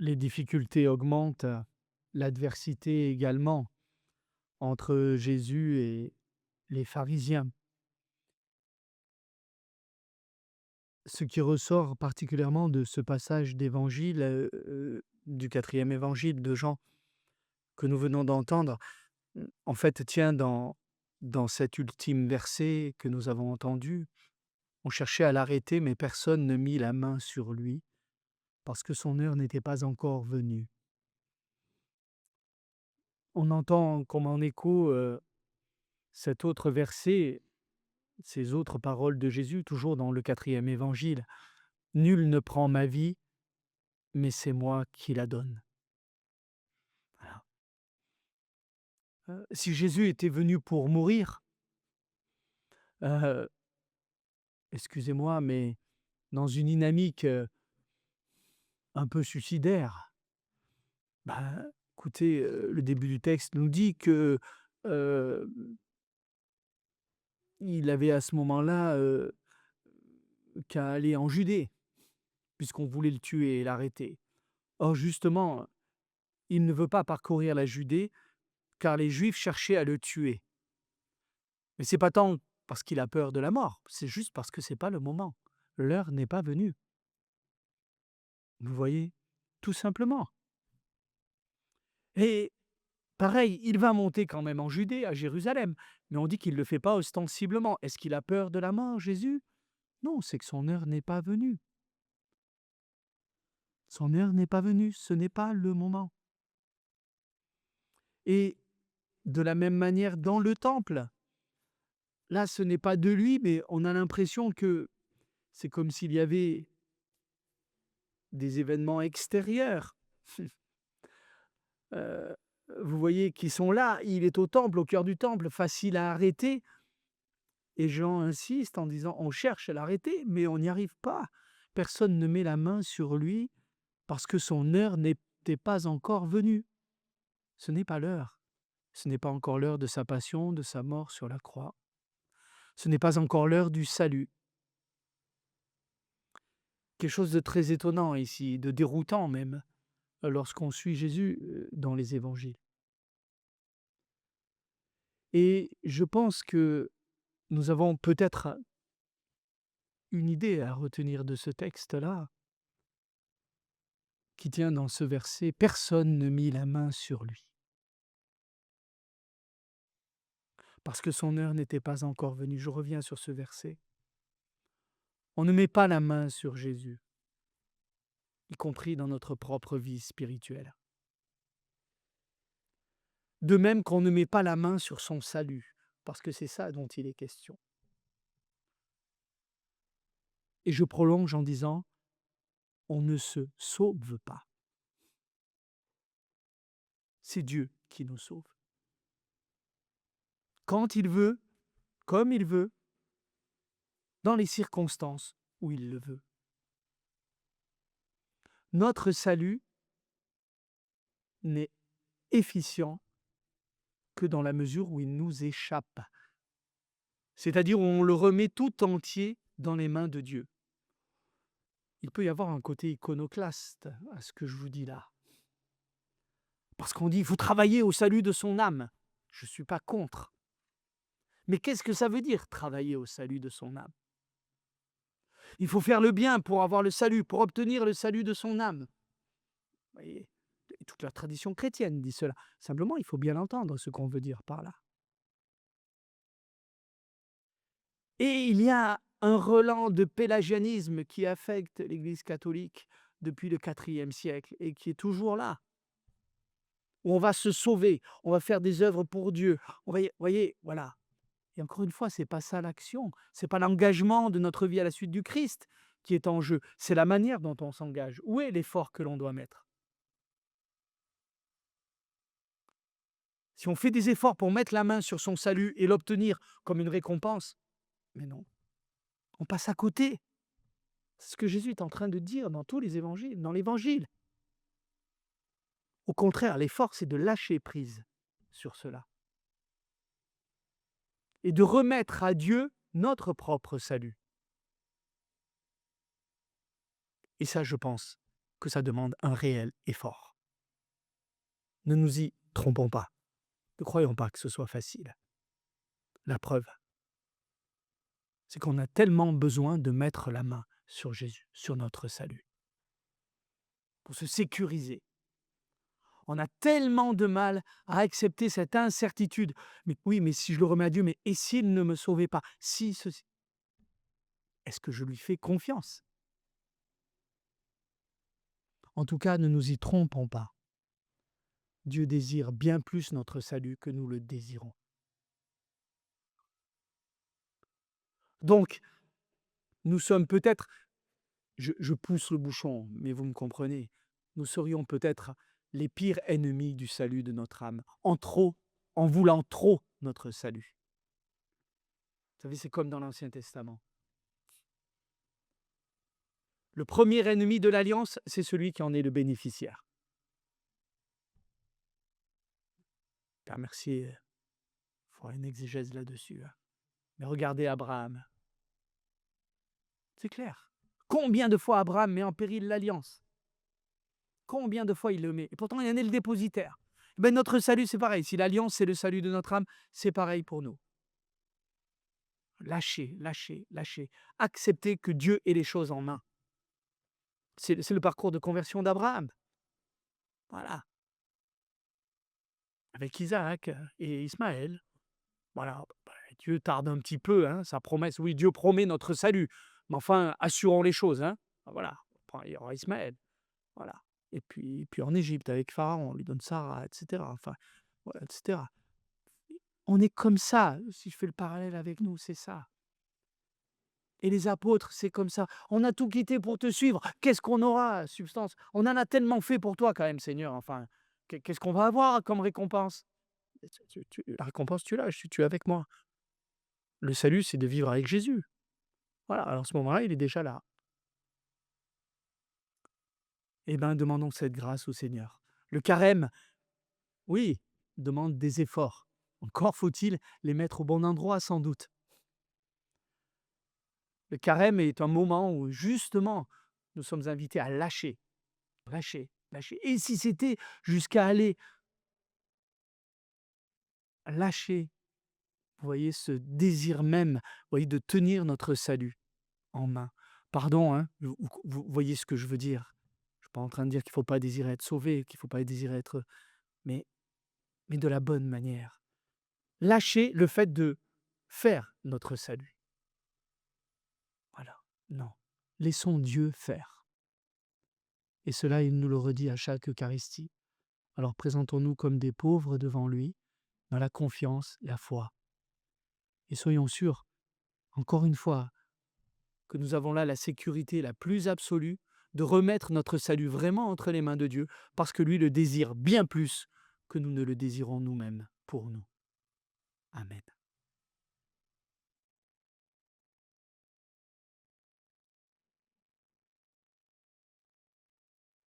Les difficultés augmentent, l'adversité également, entre Jésus et les pharisiens. Ce qui ressort particulièrement de ce passage d'évangile, du quatrième évangile de Jean que nous venons d'entendre, en fait, tient dans cet ultime verset que nous avons entendu. On cherchait à l'arrêter, mais personne ne mit la main sur lui, parce que son heure n'était pas encore venue. On entend comme en écho, cet autre verset, ces autres paroles de Jésus, toujours dans le quatrième évangile: «Nul ne prend ma vie, mais c'est moi qui la donne». Voilà. Si Jésus était venu pour mourir, heu, excusez-moi, mais dans une dynamique, un peu suicidaire, bah, écoutez, le début du texte nous dit que, heu, il avait à ce moment-là, qu'à aller en Judée, puisqu'on voulait le tuer et l'arrêter. Or justement, il ne veut pas parcourir la Judée, car les Juifs cherchaient à le tuer. Mais c'est pas tant parce qu'il a peur de la mort, c'est juste parce que c'est pas le moment. L'heure n'est pas venue. Vous voyez? Tout simplement. Et pareil, il va monter quand même en Judée, à Jérusalem, mais on dit qu'il ne le fait pas ostensiblement. Est-ce qu'il a peur de la mort, Jésus? Non, c'est que son heure n'est pas venue. Son heure n'est pas venue, ce n'est pas le moment. Et de la même manière dans le temple, là, ce n'est pas de lui, mais on a l'impression que c'est comme s'il y avait des événements extérieurs, heu, vous voyez, qui sont là. Il est au temple, au cœur du temple, facile à arrêter, et Jean insiste en disant: «On cherche à l'arrêter, mais on n'y arrive pas. Personne ne met la main sur lui parce que son heure n'était pas encore venue». Ce n'est pas l'heure. Ce n'est pas encore l'heure de sa passion, de sa mort sur la croix. Ce n'est pas encore l'heure du salut. Quelque chose de très étonnant ici, de déroutant même, lorsqu'on suit Jésus, dans les évangiles. Et je pense que nous avons peut-être une idée à retenir de ce texte-là, qui tient dans ce verset: «Personne ne mit la main sur lui, parce que son heure n'était pas encore venue». Je reviens sur ce verset. On ne met pas la main sur Jésus, y compris dans notre propre vie spirituelle. De même qu'on ne met pas la main sur son salut, parce que c'est ça dont il est question. Et je prolonge en disant: on ne se sauve pas. C'est Dieu qui nous sauve. Quand il veut, comme il veut, dans les circonstances où il le veut. Notre salut n'est efficient que dans la mesure où il nous échappe. C'est-à-dire où on le remet tout entier dans les mains de Dieu. Il peut y avoir un côté iconoclaste à ce que je vous dis là. Parce qu'on dit: «Vous travaillez au salut de son âme». Je ne suis pas contre. Mais qu'est-ce que ça veut dire, travailler au salut de son âme? Il faut faire le bien pour avoir le salut, pour obtenir le salut de son âme. Vous voyez? Et toute la tradition chrétienne dit cela. Simplement, il faut bien entendre ce qu'on veut dire par là. Et il y a un relent de pélagianisme qui affecte l'Église catholique depuis le IVe siècle et qui est toujours là. Où on va se sauver, on va faire des œuvres pour Dieu. On va voyez, voilà. Et encore une fois, c'est pas ça l'action, c'est pas l'engagement de notre vie à la suite du Christ qui est en jeu, c'est la manière dont on s'engage. Où est l'effort que l'on doit mettre? Si on fait des efforts pour mettre la main sur son salut et l'obtenir comme une récompense, mais non, on passe à côté. C'est ce que Jésus est en train de dire dans tous les évangiles, dans l'évangile. Au contraire, l'effort, c'est de lâcher prise sur cela et de remettre à Dieu notre propre salut. Et ça, je pense, que ça demande un réel effort. Ne nous y trompons pas. Ne croyons pas que ce soit facile. La preuve, c'est qu'on a tellement besoin de mettre la main sur Jésus, sur notre salut, pour se sécuriser. On a tellement de mal à accepter cette incertitude. Mais oui, mais si je le remets à Dieu, mais et s'il ne me sauvait pas? Si ceci, est-ce que je lui fais confiance? En tout cas, ne nous y trompons pas. Dieu désire bien plus notre salut que nous le désirons. Donc, nous sommes peut-être, je pousse le bouchon, mais vous me comprenez, nous serions peut-être les pires ennemis du salut de notre âme, en voulant trop notre salut. Vous savez, c'est comme dans l'Ancien Testament. Le premier ennemi de l'alliance, c'est celui qui en est le bénéficiaire. Père Mercier, il faudra une exégèse là-dessus. Mais regardez Abraham. C'est clair. Combien de fois Abraham met en péril l'alliance? Combien de fois il le met? Et pourtant, il en est le dépositaire. Ben, notre salut, c'est pareil. Si l'alliance, c'est le salut de notre âme, c'est pareil pour nous. Lâchez, lâchez, lâchez. Acceptez que Dieu ait les choses en main. C'est le parcours de conversion d'Abraham. Voilà. Avec Isaac et Ismaël. Voilà. Dieu tarde un petit peu, hein, sa promesse. Oui, Dieu promet notre salut. Mais enfin, assurons les choses. Hein. Voilà. Il y aura Ismaël. Voilà. Et puis en Égypte, avec Pharaon, on lui donne Sarah, etc. Enfin, voilà, etc. On est comme ça. Si je fais le parallèle avec nous, c'est ça. Et les apôtres, c'est comme ça. On a tout quitté pour te suivre. Qu'est-ce qu'on aura, substance? On en a tellement fait pour toi quand même, Seigneur. Enfin, qu'est-ce qu'on va avoir comme récompense? La récompense, tu l'as, tu es avec moi. Le salut, c'est de vivre avec Jésus. Voilà, alors à ce moment-là, il est déjà là. Eh bien, demandons cette grâce au Seigneur. Le carême, oui, demande des efforts. Encore faut-il les mettre au bon endroit, sans doute. Le carême est un moment où, justement, nous sommes invités à lâcher, lâcher, lâcher. Et si c'était jusqu'à aller lâcher, vous voyez, ce désir même, vous voyez, de tenir notre salut en main. Pardon, hein, vous voyez ce que je veux dire. Je ne suis pas en train de dire qu'il ne faut pas désirer être sauvé, qu'il ne faut pas désirer être... Mais, mais de la bonne manière. Lâcher le fait de faire notre salut. Voilà, non. Laissons Dieu faire. Et cela, il nous le redit à chaque Eucharistie. Alors présentons-nous comme des pauvres devant lui, dans la confiance, la foi. Et soyons sûrs, encore une fois, que nous avons là la sécurité la plus absolue de remettre notre salut vraiment entre les mains de Dieu, parce que lui le désire bien plus que nous ne le désirons nous-mêmes pour nous. Amen.